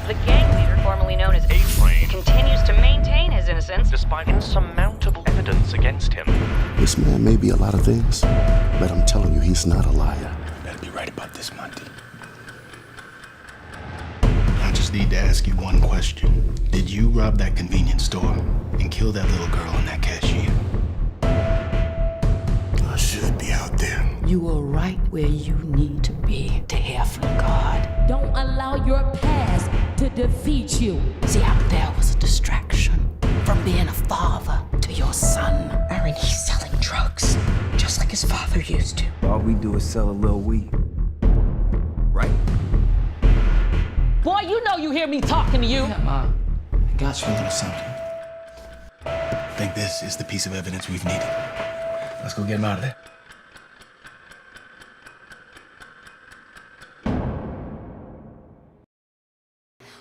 The gang leader, formerly known as A-Train, continues to maintain his innocence despite insurmountable evidence against him. This man may be a lot of things, but I'm telling you, he's not a liar. Better be right about this, Monty. I just need to ask you one question. Did you rob that convenience store and kill that little girl and that cashier? I should be out there. You are right where you need to be to hear from God. Don't allow your past to defeat you. See, out there was a distraction from being a father to your son. Aaron, he's selling drugs, just like his father used to. All we do is sell a little weed. Right? Boy, you know you hear me talking to you. Yeah, Ma. I got you a little something. I think this is the piece of evidence we've needed. Let's go get him out of there.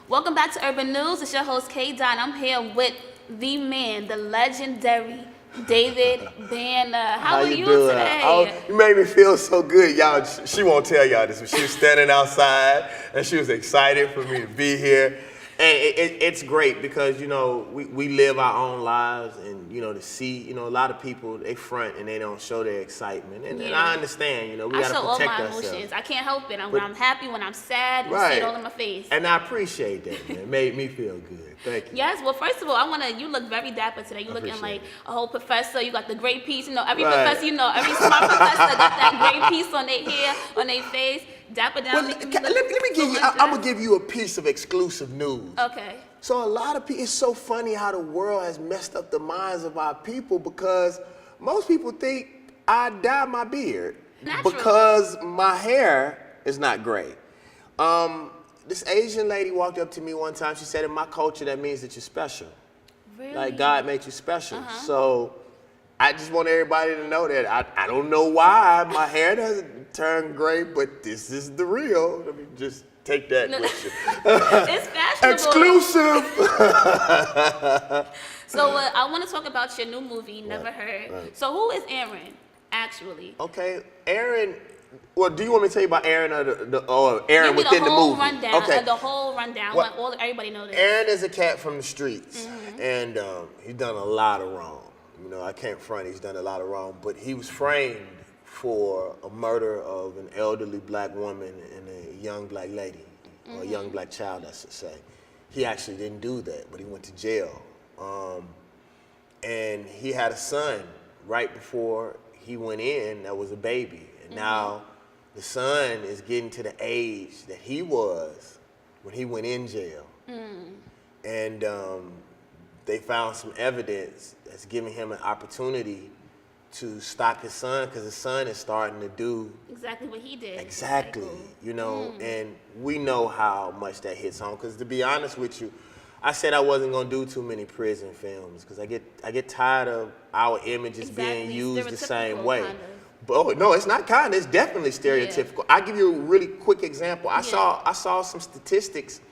Welcome back to Urban News. It's your host, K-Don. I'm here with the man, the legendary David Banner. How are you doing? today? Oh, you made me feel so good. Y'all, she won't tell y'all this, but she was standing outside and she was excited for me to be here. And it's great because, you know, we live our own lives and, you know, to see, you know, a lot of people, they front and they don't show their excitement. And I understand, you know, we got to protect ourselves. I show all my emotions. I can't help it. When I'm happy, when I'm sad, you see it all in my face. And I appreciate that, man. It made me feel good. Thank you. Yes, well, first of all, you look very dapper today. You looking like a whole professor. You got the great piece. You know, every professor, you know, every smart professor got that great piece on their hair, on their face. Dapper down. Well, let me give you, I'm going to give you a piece of exclusive news. Okay. So a lot of people, it's so funny how the world has messed up the minds of our people because most people think I dye my beard because my hair is not gray. This Asian lady walked up to me one time. She said, in my culture, that means that you're special. Really? Like God made you special. So I just want everybody to know that I don't know why my hair doesn't turn gray, but this is the real. Let me just take that with you. It's fashionable. Exclusive. So I want to talk about your new movie, Never Heard. Right. So who is Aaron, actually? Okay, Aaron. Well, do you want me to tell you about Aaron or Aaron within the movie? Rundown, okay. The whole rundown. Well, everybody knows this. Aaron is a cat from the streets, and he's done a lot of wrong. You know, I can't front. He's done a lot of wrong, but he was framed for a murder of an elderly black woman and a young black lady, or a young black child, I should say. He actually didn't do that, but he went to jail. And he had a son right before he went in that was a baby. And now the son is getting to the age that he was when he went in jail. And they found some evidence that's giving him an opportunity to stop his son because his son is starting to do exactly what he did. Exactly, you know, and we know how much that hits home. Because to be honest with you, I said I wasn't gonna do too many prison films because I get tired of our images being used the same way. Kind of. But oh, no, it's not kind. It's definitely stereotypical. I'll give you a really quick example. I saw some statistics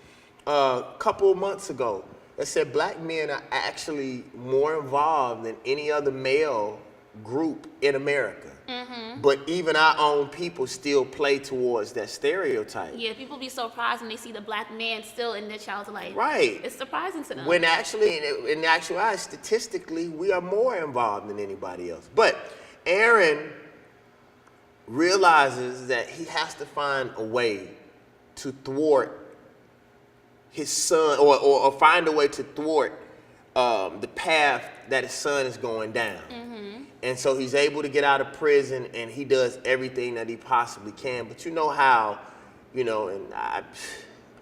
a couple of months ago that said black men are actually more involved than any other male group in America. But even our own people still play towards that stereotype. Yeah, people be surprised when they see the black man still in their child's life. Right. It's surprising to them. When actually, in actuality, statistically, we are more involved than anybody else. But Aaron realizes that he has to find a way to thwart his son, or find a way to thwart the path that his son is going down. And so he's able to get out of prison and he does everything that he possibly can. But you know how, you know, and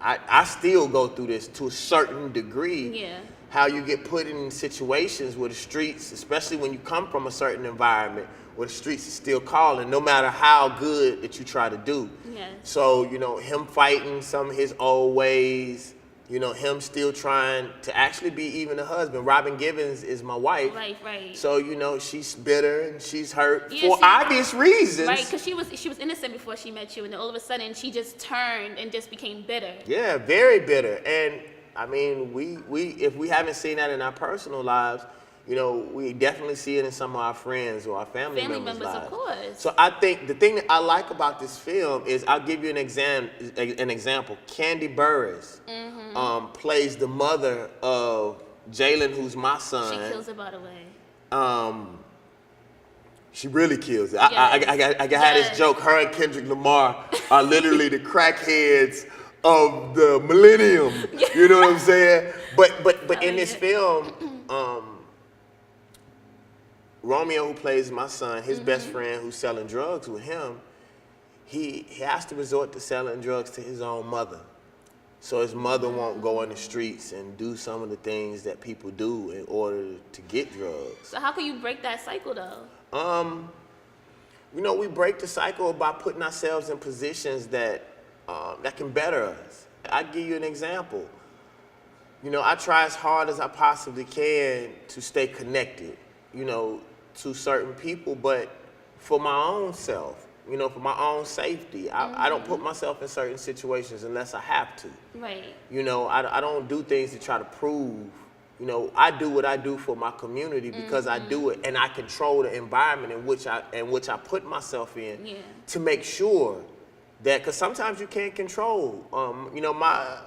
I still go through this to a certain degree. Yeah. How you get put in situations where the streets, especially when you come from a certain environment, where the streets is still calling, no matter how good that you try to do. Yes. So, you know, him fighting some of his old ways, you know, him still trying to actually be even a husband. Robin Givens is my wife. Right. So, you know, she's bitter and she's hurt for obvious reasons. Right, because she was innocent before she met you, and then all of a sudden she just turned and just became bitter. Yeah, very bitter. And I mean, we if we haven't seen that in our personal lives, You know, we definitely see it in some of our friends or our family members' lives. Of course. So I think the thing that I like about this film is, I'll give you an example. Kandi Burruss plays the mother of Jalen, who's my son. She kills it, by the way. She really kills it. I had this joke. Her and Kendrick Lamar are literally the crackheads of the millennium. You know what I'm saying? But in this film, Romeo, who plays my son, his best friend who's selling drugs with him, he has to resort to selling drugs to his own mother. So his mother won't go in the streets and do some of the things that people do in order to get drugs. So how can you break that cycle, though? You know, we break the cycle by putting ourselves in positions that can better us. I'll give you an example. You know, I try as hard as I possibly can to stay connected, you know, to certain people, but for my own self, you know, for my own safety. I don't put myself in certain situations unless I have to. Right. You know, I don't do things to try to prove. You know, I do what I do for my community because I do it, and I control the environment in which I put myself in to make sure that, because sometimes you can't control. You know, I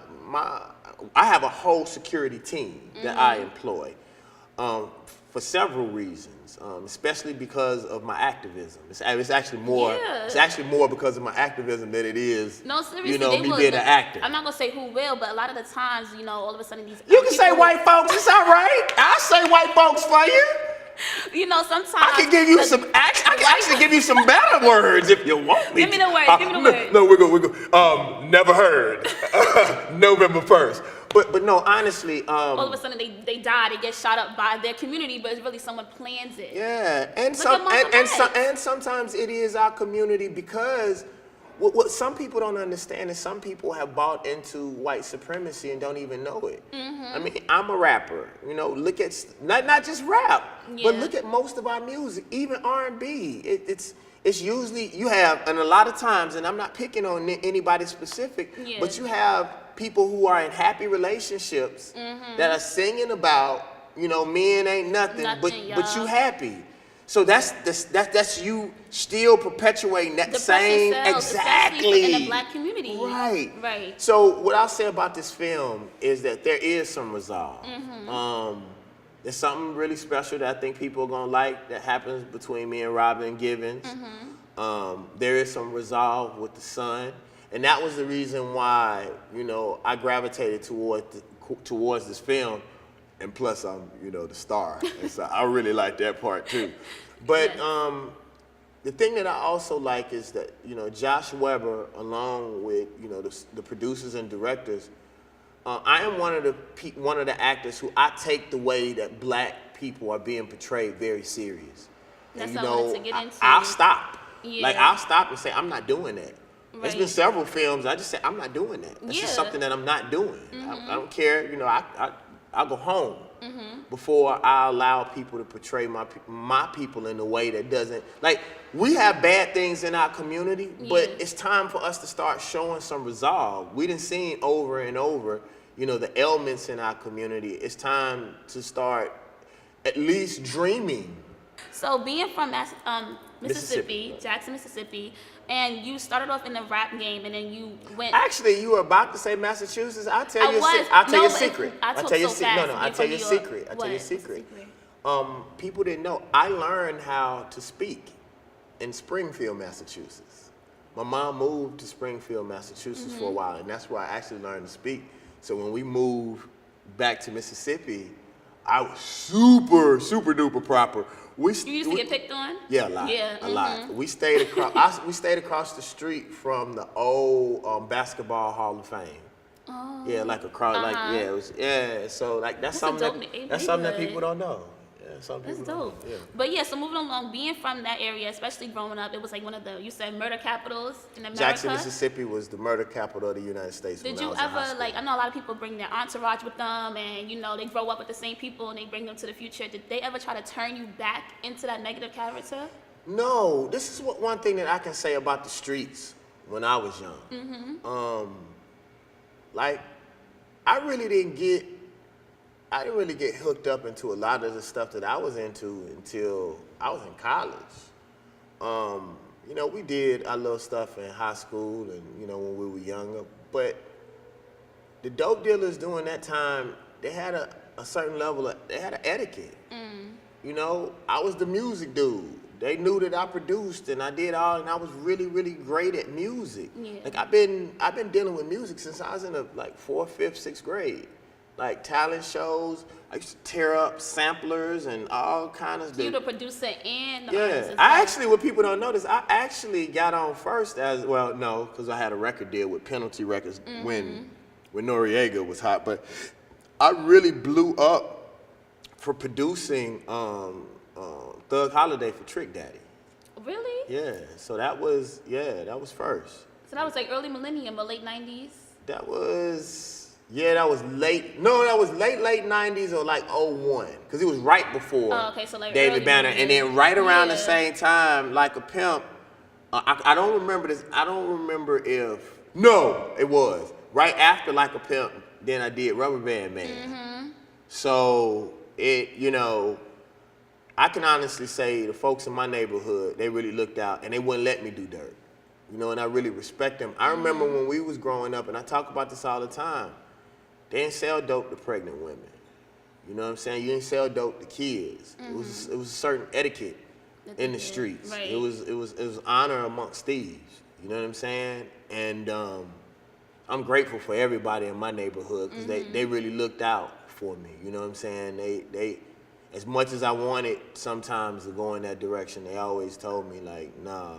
have a whole security team that I employ for several reasons, especially because of my activism. It's actually more. Yeah. It's actually more because of my activism than it is. No, seriously, you know, me being an actor. I'm not gonna say who will, but a lot of the times, you know, all of a sudden these. You can say white folks. It's all right. I'll say white folks for you. You know, sometimes I can give you some. I can actually give you some better words if you want me. Give me the word. Give me the word. No, we're good. Never heard. November 1st. But no, honestly. All of a sudden they die. They get shot up by their community, but it's really someone plans it. Yeah, and sometimes it is our community, because what some people don't understand is some people have bought into white supremacy and don't even know it. I mean, I'm a rapper. You know, look at not just rap, but look at most of our music, even R&B. It's usually you have, and a lot of times, and I'm not picking on anybody specific, but you have people who are in happy relationships that are singing about, you know, men ain't nothing but you happy. So that's you still perpetuating that same exactly in the black community. Right. So what I'll say about this film is that there is some resolve. There's something really special that I think people are gonna like that happens between me and Robin Givens. There is some resolve with the son, and that was the reason why, you know, I gravitated towards this film. And plus, I'm, you know, the star, and so I really like that part too. But the thing that I also like is that, you know, Josh Weber, along with, you know, the producers and directors, I am one of the actors who I take the way that black people are being portrayed very serious. That's and, what I wanted to get into. I'll stop. Yeah. Like, I'll stop and say, I'm not doing that. Right. There's been several films I just say, I'm not doing that. That's just something that I'm not doing. I don't care, you know, I'll go home before I allow people to portray my people in a way that doesn't, like, we have bad things in our community, but it's time for us to start showing some resolve. We done seen over and over, you know, the ailments in our community. It's time to start at least dreaming. So being from Mississippi, Jackson, Mississippi, and you started off in the rap game, and then you went. Actually, you were about to say Massachusetts. I'll tell you a secret. I'll tell you a secret. People didn't know. I learned how to speak in Springfield, Massachusetts. My mom moved to Springfield, Massachusetts for a while, and that's where I actually learned to speak. So when we moved back to Mississippi, I was super, super duper proper. You used to get picked on? Yeah, a lot. A lot. We stayed across the street from the old Basketball Hall of Fame. Oh. Yeah, like it was. Yeah, so like that's something that people don't know. Yeah, some people That's dope. Yeah. But yeah, so moving along, being from that area, especially growing up, it was like one of the, you said, murder capitals in America. Jackson, Mississippi was the murder capital of the United States. Did you ever, like, I know a lot of people bring their entourage with them, and, you know, they grow up with the same people and they bring them to the future. Did they ever try to turn you back into that negative character? No. This is one thing that I can say about the streets when I was young. Like, I really didn't get I didn't really get hooked up into a lot of the stuff that I was into until I was in college. You know, we did our little stuff in high school and, you know, when we were younger, but the dope dealers during that time, they had a certain level of, they had an etiquette. You know, I was the music dude. They knew that I produced and I did all, and I was really, really great at music. Yeah. Like I've been dealing with music since I was in the like 4th, 5th, 6th grade. Like talent shows, I used to tear up samplers and all kinds of. So you the producer and the yeah. artist as well. I actually, what people don't notice, I actually got on first as well. No, because I had a record deal with Penalty Records when Noriega was hot. But I really blew up for producing Thug Holiday for Trick Daddy. Really? Yeah. So that was first. So that was like early millennium or late 90s? That was late. No, that was late 90s or like 01. Because it was right before so like David Banner. millennium. And then right around the same time, Like a Pimp, I don't remember this. I don't remember if, no, it was. Right after Like a Pimp, then I did Rubber Band Man. So it, you know, I can honestly say the folks in my neighborhood, they really looked out and they wouldn't let me do dirt. You know, and I really respect them. I remember when we was growing up, and I talk about this all the time, they didn't sell dope to pregnant women. You know what I'm saying? You didn't sell dope to kids. It was a certain etiquette in the streets. Right. It was honor amongst thieves. You know what I'm saying? And I'm grateful for everybody in my neighborhood because they really looked out for me. You know what I'm saying? They as much as I wanted sometimes to go in that direction, they always told me like, nah.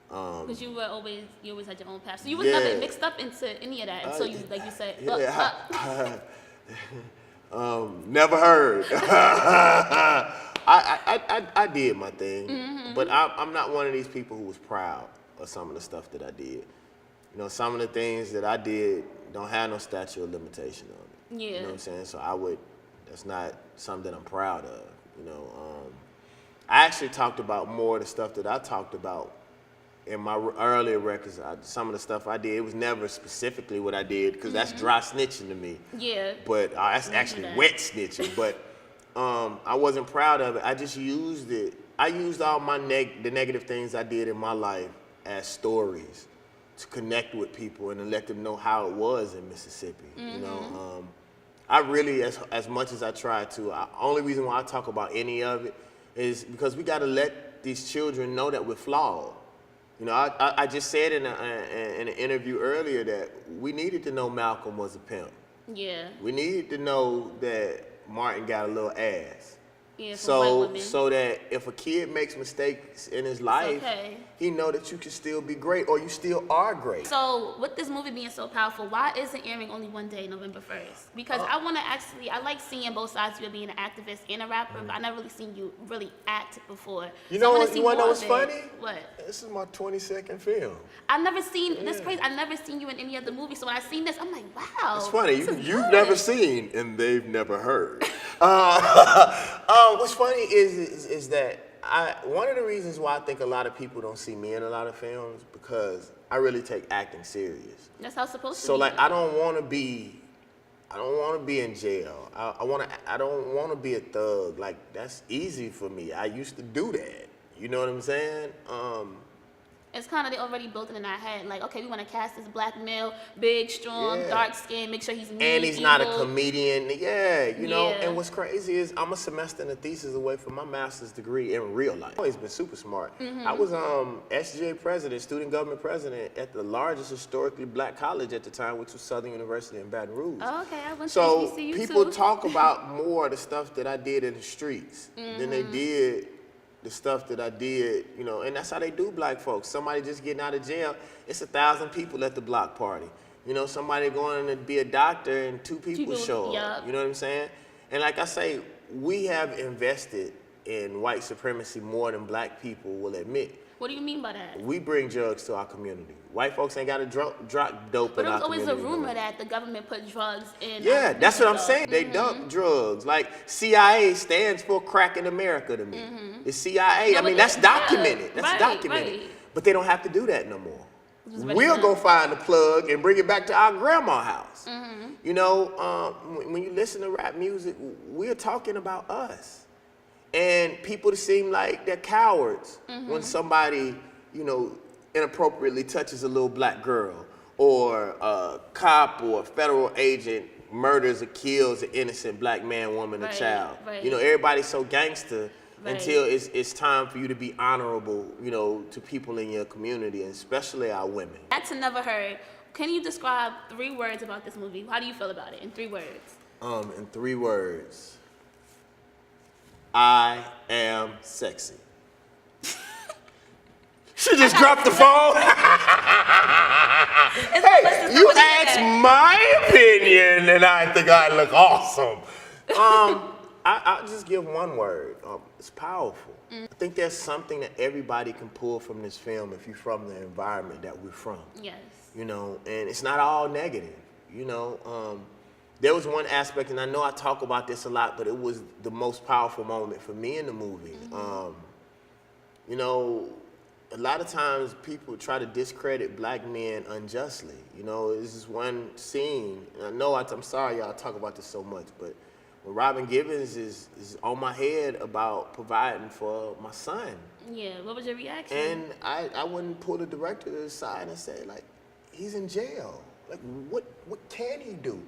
Because you always had your own path. So you was never mixed up into any of that until you, like you said, never heard. I did my thing, but I'm not one of these people who was proud of some of the stuff that I did. You know, some of the things that I did don't have no statute of limitation on it. Yeah. You know what I'm saying? So that's not something that I'm proud of. You know, I actually talked about more of the stuff that I talked about in my earlier records. Some of the stuff I did, it was never specifically what I did because that's dry snitching to me. Yeah. But that's actually wet snitching. But I wasn't proud of it. I just used it. I used all my the negative things I did in my life as stories to connect with people and to let them know how it was in Mississippi. You know, I really, as much as I try to, only reason why I talk about any of it is because we got to let these children know that we're flawed. You know, I just said in an interview earlier that we needed to know Malcolm was a pimp. Yeah. We needed to know that Martin got a little ass. Yeah, for white women. So that if a kid makes mistakes in his life, he know that you can still be great or you still are great. So with this movie being so powerful, why isn't airing only one day, November 1st? Because I want to I like seeing both sides of you being an activist and a rapper, but I never really seen you really act before. You so know I what? You want to know what's funny? What? This is my 22nd film. I've never seen this crazy. I've never seen you in any other movie. So when I seen this, I'm like, wow. It's funny. You've never seen and they've never heard. What's funny is that one of the reasons why I think a lot of people don't see me in a lot of films because I really take acting serious. That's how it's supposed to be. So like I don't want to be in jail. I don't want to be a thug. Like that's easy for me. I used to do that. You know what I'm saying? It's kind of, they already built it in our head. Like, okay, we want to cast this black male, big, strong, dark skin, make sure he's mean, and he's evil. not a comedian. Yeah, you know. And what's crazy is I'm a semester and a thesis away from my master's degree in real life. I've always been super smart. I was SGA president, student government president at the largest historically black college at the time, which was Southern University in Baton Rouge. Oh, okay, I went to so HBCU people too. talk about more of the stuff that I did in the streets than they did the stuff that I did, you know, and that's how they do black folks. Somebody just getting out of jail, it's 1,000 people at the block party. You know, somebody going to be a doctor and two people show up. You know what I'm saying? And like I say, we have invested in white supremacy more than black people will admit. What do you mean by that? We bring drugs to our community. White folks ain't got to drop dope in our community. But there was always a rumor that the government put drugs in. Yeah, that's what I'm saying. They dump drugs. Like CIA stands for Crack in America to me. The CIA, I mean, that's documented. That's documented. But they don't have to do that no more. We'll go find the plug and bring it back to our grandma's house. You know, when you listen to rap music, we're talking about us. And people seem like they're cowards when somebody, you know, inappropriately touches a little black girl, or a cop or a federal agent murders or kills an innocent black man, woman, or child. You know, everybody's so gangster until it's time for you to be honorable, you know, to people in your community, and especially our women. That's never heard. Can you describe 3 words about this movie? How do you feel about it in 3 words? In 3 words. I am sexy. She just dropped the phone. Hey, you asked my opinion, and I think I look awesome. I'll just give 1 word. It's powerful. I think there's something that everybody can pull from this film if you're from the environment that we're from. Yes. You know, and it's not all negative. You know, there was one aspect, and I know I talk about this a lot, but it was the most powerful moment for me in the movie. You know, a lot of times people try to discredit black men unjustly. You know, this is one scene, and I know I'm sorry y'all talk about this so much, but when Robin Givens is on my head about providing for my son. Yeah, what was your reaction? And I wouldn't pull the director to the side and say, like, he's in jail. Like, what can he do?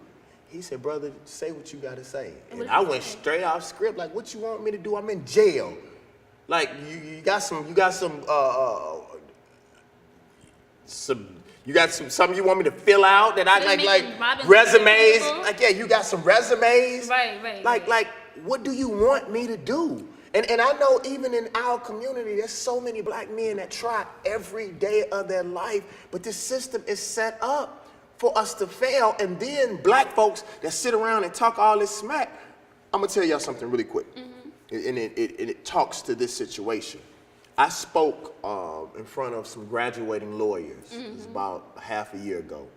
He said, brother, say what you gotta say. And I went straight off script, like, what you want me to do? I'm in jail. Like, you got something you want me to fill out that I like resumes. Like, yeah, you got some resumes. Right. Like, what do you want me to do? And I know even in our community, there's so many black men that try every day of their life, but this system is set up for us to fail. And then black folks that sit around and talk all this smack. I'm gonna tell y'all something really quick. And it talks to this situation. I spoke in front of some graduating lawyers. It was about half a year ago.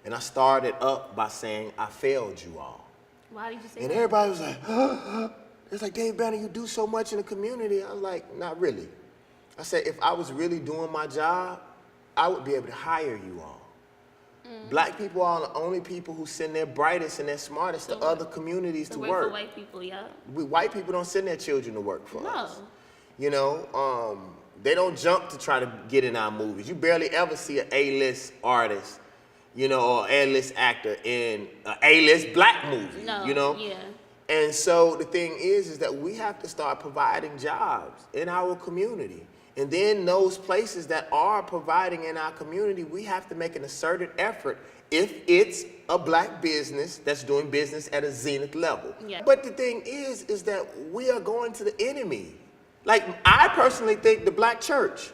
And I started up by saying, I failed you all. Why did you say that? And everybody was like, it's like, Dave Banner, you do so much in the community. I was like, not really. I said, if I was really doing my job, I would be able to hire you all. Black people are the only people who send their brightest and their smartest to other communities to work. For white people, yeah. White people don't send their children to work for us. No. You know, they don't jump to try to get in our movies. You barely ever see an A-list artist, you know, or A-list actor in an A-list black movie, you know? Yeah. And so the thing is that we have to start providing jobs in our community. And then those places that are providing in our community, we have to make an asserted effort if it's a black business that's doing business at a zenith level. Yeah. But the thing is that we are going to the enemy. Like, I personally think the black church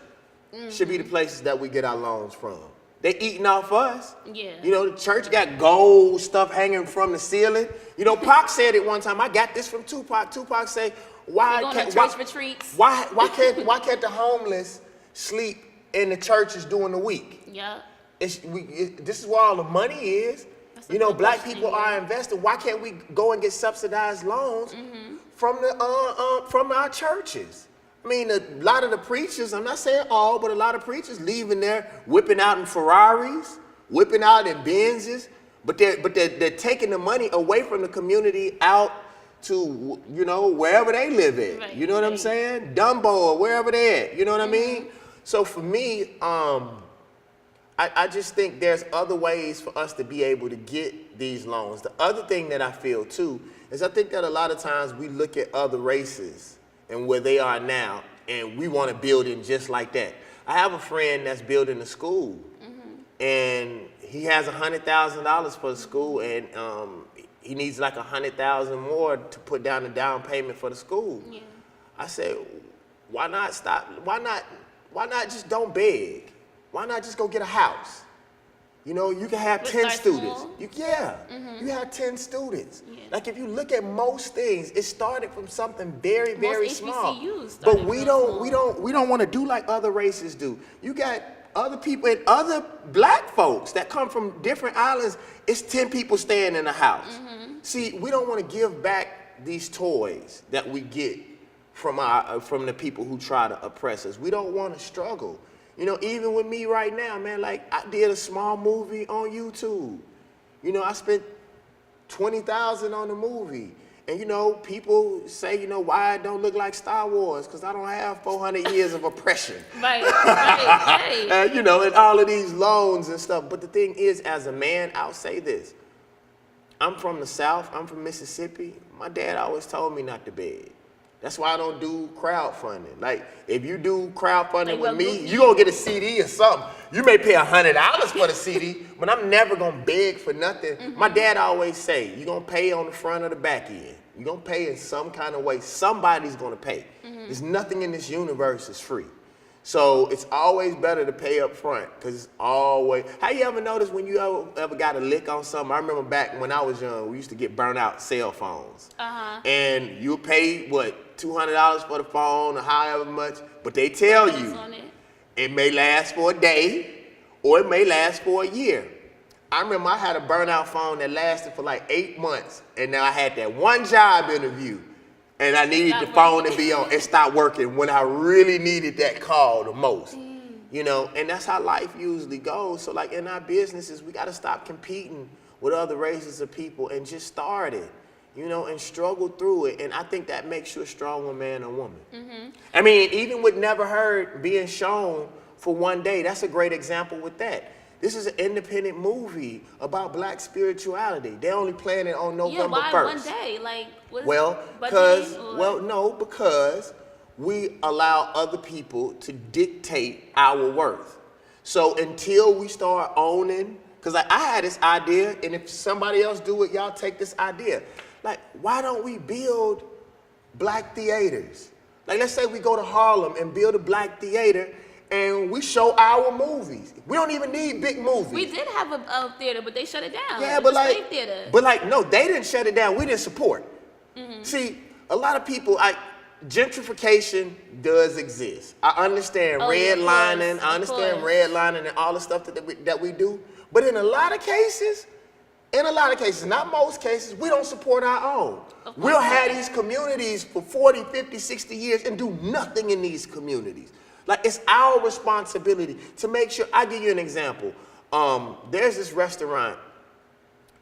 should be the places that we get our loans from. They eating off us. Yeah. You know, the church got gold stuff hanging from the ceiling. You know, Pac said it one time. I got this from Tupac. Tupac said, why can't retreats? Why can't the homeless sleep in the churches during the week? Yeah. This is where all the money is. You know, black people are investing. Why can't we go and get subsidized loans from our churches? I mean, a lot of the preachers, I'm not saying all, but a lot of preachers leaving there, whipping out in Ferraris, whipping out in Benzes, but they're taking the money away from the community out to, you know, wherever they live at. Right, you know what I'm saying? Dumbo or wherever they're at. You know what I mean? So for me, I just think there's other ways for us to be able to get these loans. The other thing that I feel too is I think that a lot of times we look at other races and where they are now, and we want to build in just like that. I have a friend that's building a school, and he has $100,000 for the school, and he needs like $100,000 more to put down the down payment for the school. Yeah. I said, why not stop? Why not just don't beg? Why not just go get a house? You know, you can have 10 students. You have 10 students. Yeah. Like if you look at most things, it started from something very, very small. But we don't want to do like other races do. You got other people and other black folks that come from different islands. It's 10 people staying in a house. See, we don't want to give back these toys that we get from the people who try to oppress us. We don't want to struggle. You know, even with me right now, man, like I did a small movie on YouTube. You know, I spent $20,000 on the movie. And you know, people say, you know, why it don't look like Star Wars? Because I don't have 400 years of oppression. Right. You know, and all of these loans and stuff. But the thing is, as a man, I'll say this. I'm from the South. I'm from Mississippi. My dad always told me not to beg. That's why I don't do crowdfunding. Like, if you do crowdfunding with me, you're going to get a CD or something. You may pay $100 for the CD, but I'm never going to beg for nothing. My dad always say, you're going to pay on the front or the back end. You're going to pay in some kind of way. Somebody's going to pay. There's nothing in this universe is free. So it's always better to pay up front, because it's always... How you ever notice when you ever got a lick on something? I remember back when I was young, we used to get burnt out cell phones. And you pay, what, $200 for the phone or however much, but they tell you it may last for a day or it may last for a year. I remember I had a burnout phone that lasted for like 8 months, and now I had that one job interview. And I needed the phone to be on. It stopped working when I really needed that call the most. You know, and that's how life usually goes. So like in our businesses, we got to stop competing with other races of people and just start it, you know, and struggle through it. And I think that makes you a stronger man or woman. I mean, even with Never Heard being shown for one day, that's a great example with that. This is an independent movie about black spirituality. They only playing it on November 1st. Why one day? Like, because we allow other people to dictate our worth. So until we start owning, because I had this idea, and if somebody else do it, y'all take this idea. Like, why don't we build black theaters? Like, let's say we go to Harlem and build a black theater, and we show our movies. We don't even need big movies. We did have a theater, but they shut it down. Yeah, no, they didn't shut it down. We didn't support. See, a lot of people, gentrification does exist. I understand redlining. I understand redlining and all the stuff that we do. But in a lot of cases, not most cases, we don't support our own. We'll have these communities for 40, 50, 60 years and do nothing in these communities. Like, it's our responsibility to make sure. I'll give you an example. There's this restaurant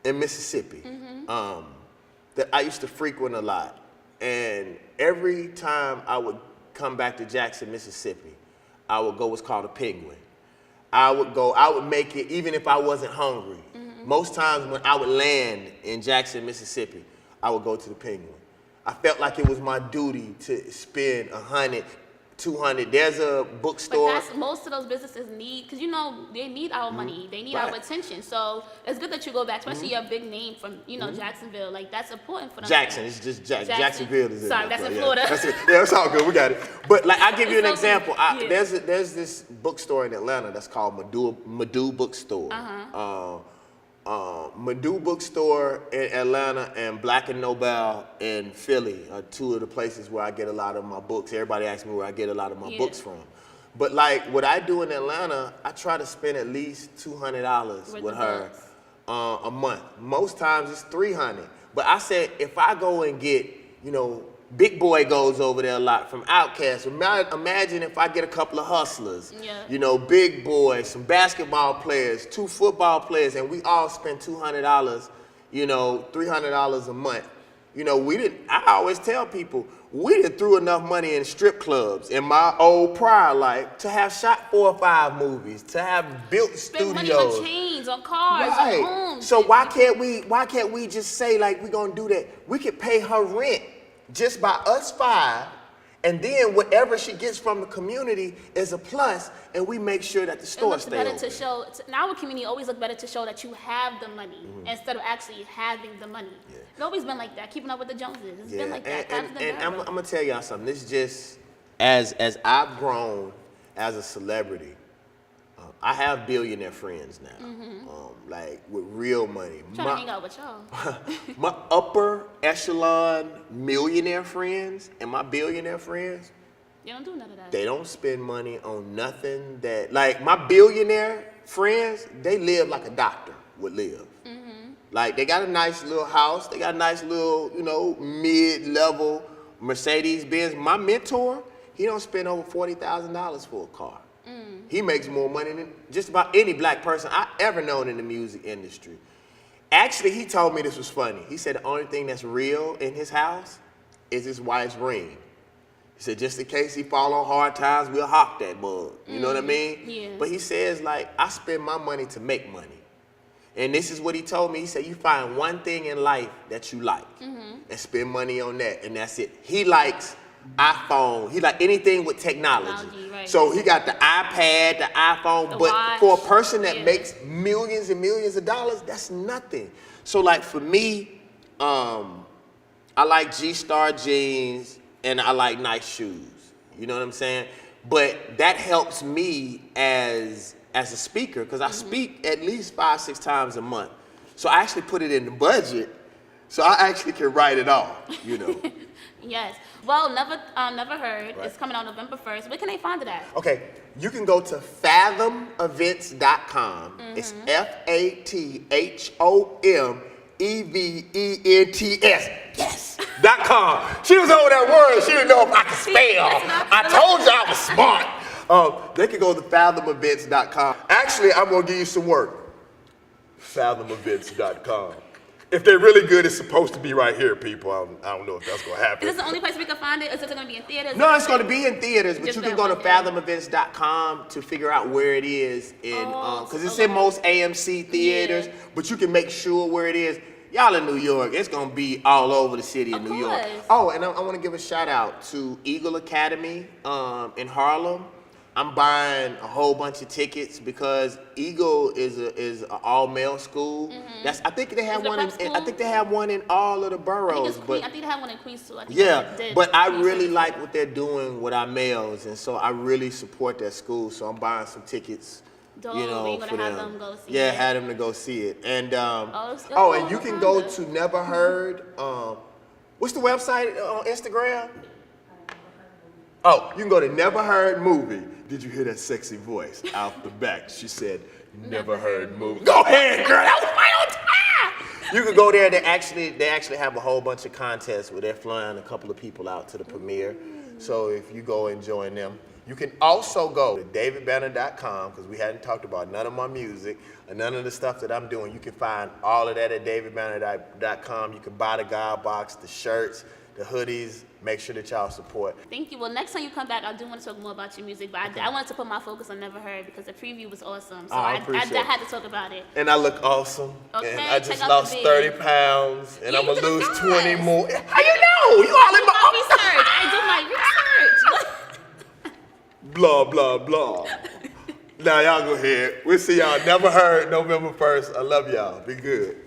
in Mississippi that I used to frequent a lot. And every time I would come back to Jackson, Mississippi, I would go what's called a Penguin. I would make it even if I wasn't hungry. Most times when I would land in Jackson, Mississippi, I would go to the Penguin. I felt like it was my duty to spend $100, $200. There's a bookstore. But most of those businesses need, because you know, they need our money. They need our attention. So it's good that you go back, especially your big name from, you know, Jacksonville. Like, that's important for them. Jackson, it's just Jacksonville. Is Sorry, that's in Florida. That's it. Yeah, it's all good. We got it. But like, I'll give you an example. There's this bookstore in Atlanta that's called Madu Bookstore. Madu Bookstore in Atlanta and Black and Nobel in Philly are two of the places where I get a lot of my books. Everybody asks me where I get a lot of my books from. But like what I do in Atlanta, I try to spend at least $200 with her a month. Most times it's $300. But I said, if I go and get, you know, Big Boy goes over there a lot from Outkast. Imagine if I get a couple of hustlers, you know, Big Boy, some basketball players, 2 football players, and we all spend $200, you know, $300 a month. You know, I always tell people, we didn't threw enough money in strip clubs in my old prior life to have shot 4 or 5 movies, to have built studios. Spend money on chains, on cars, on homes. So why can't we just say like we're gonna do that? We could pay her rent just by us 5, and then whatever she gets from the community is a plus, and we make sure that the store stays open. To show, in our community, always look better to show that you have the money instead of actually having the money. It's always been like that, keeping up with the Joneses. It's been like that. And I'm gonna tell y'all something. This is just, as I've grown as a celebrity, I have billionaire friends now, like with real money. I'm trying to hang out with y'all. My upper echelon millionaire friends and my billionaire friends, they don't do none of that. They don't spend money on nothing that, like my billionaire friends, they live like a doctor would live. Like they got a nice little house, they got a nice little, you know, mid-level Mercedes Benz. My mentor, he don't spend over $40,000 for a car. He makes more money than just about any black person I ever known in the music industry. Actually, he told me this was funny. He said the only thing that's real in his house is his wife's ring. He said, just in case he fall on hard times, we'll hawk that mug. You know what I mean? Yeah. But he says, like, I spend my money to make money. And this is what he told me. He said, you find one thing in life that you like and spend money on that, and that's it. He likes iPhone. He like anything with technology. Right. So he got the iPad, the iPhone, but watch. for a person that makes millions and millions of dollars, that's nothing. So like for me, I like G-Star jeans and I like nice shoes. You know what I'm saying? But that helps me as a speaker, because I speak at least 5-6 times a month. So I actually put it in the budget, so I actually can write it off, you know. Yes. Well, Never Heard. Right. It's coming out November 1st. Where can they find it at? Okay, you can go to fathomevents.com. It's FATHOMEVENTS. Yes. .com. She was over that word. She didn't know if I could spell. I told you I was smart. They can go to fathomevents.com. Actually, I'm gonna give you some work. Fathomevents.com. If they're really good, it's supposed to be right here, people. I don't know if that's gonna happen. Is this the only place we can find it? Is it gonna be in theaters? No, it's gonna be in theaters, but Just you can that go to one day. fathomevents.com to figure out where it is in, cause it's in most AMC theaters, but you can make sure where it is. Y'all in New York, it's gonna be all over the city of New York. Oh, and I wanna give a shout out to Eagle Academy in Harlem. I'm buying a whole bunch of tickets because Eagle is an all-male school. I think they have Is it a one. prep school? I think they have one in all of the boroughs. I think they have one in Queens too. I think Yeah, they did. but I Queens really too. like what they're doing with our males, and so I really support that school. So I'm buying some tickets, Dope. you know, You're gonna for have them. them go see Yeah, it. had them to go see it. And it's and you can go to Never Heard. What's the website on Instagram? Oh, you can go to Never Heard Movie. Did you hear that sexy voice out the back? She said, Never Heard Movie. Go ahead, girl. That was my own time. You can go there. They actually have a whole bunch of contests where they're flying a couple of people out to the premiere. So if you go and join them. You can also go to davidbanner.com, because we hadn't talked about none of my music and none of the stuff that I'm doing. You can find all of that at davidbanner.com. You can buy the God box, the shirts, the hoodies. Make sure that y'all support. Thank you. Well, next time you come back, I do want to talk more about your music, but I wanted to put my focus on Never Heard because the preview was awesome. So I had to talk about it. And I look awesome. Okay, and I check just out lost the video. 30 pounds, and Yeah, I'm you going to did lose the 20 best. more. How you know? You all in my research. I do my research. Blah, blah, blah. Now, y'all go ahead. We'll see y'all Never Heard November 1st. I love y'all. Be good.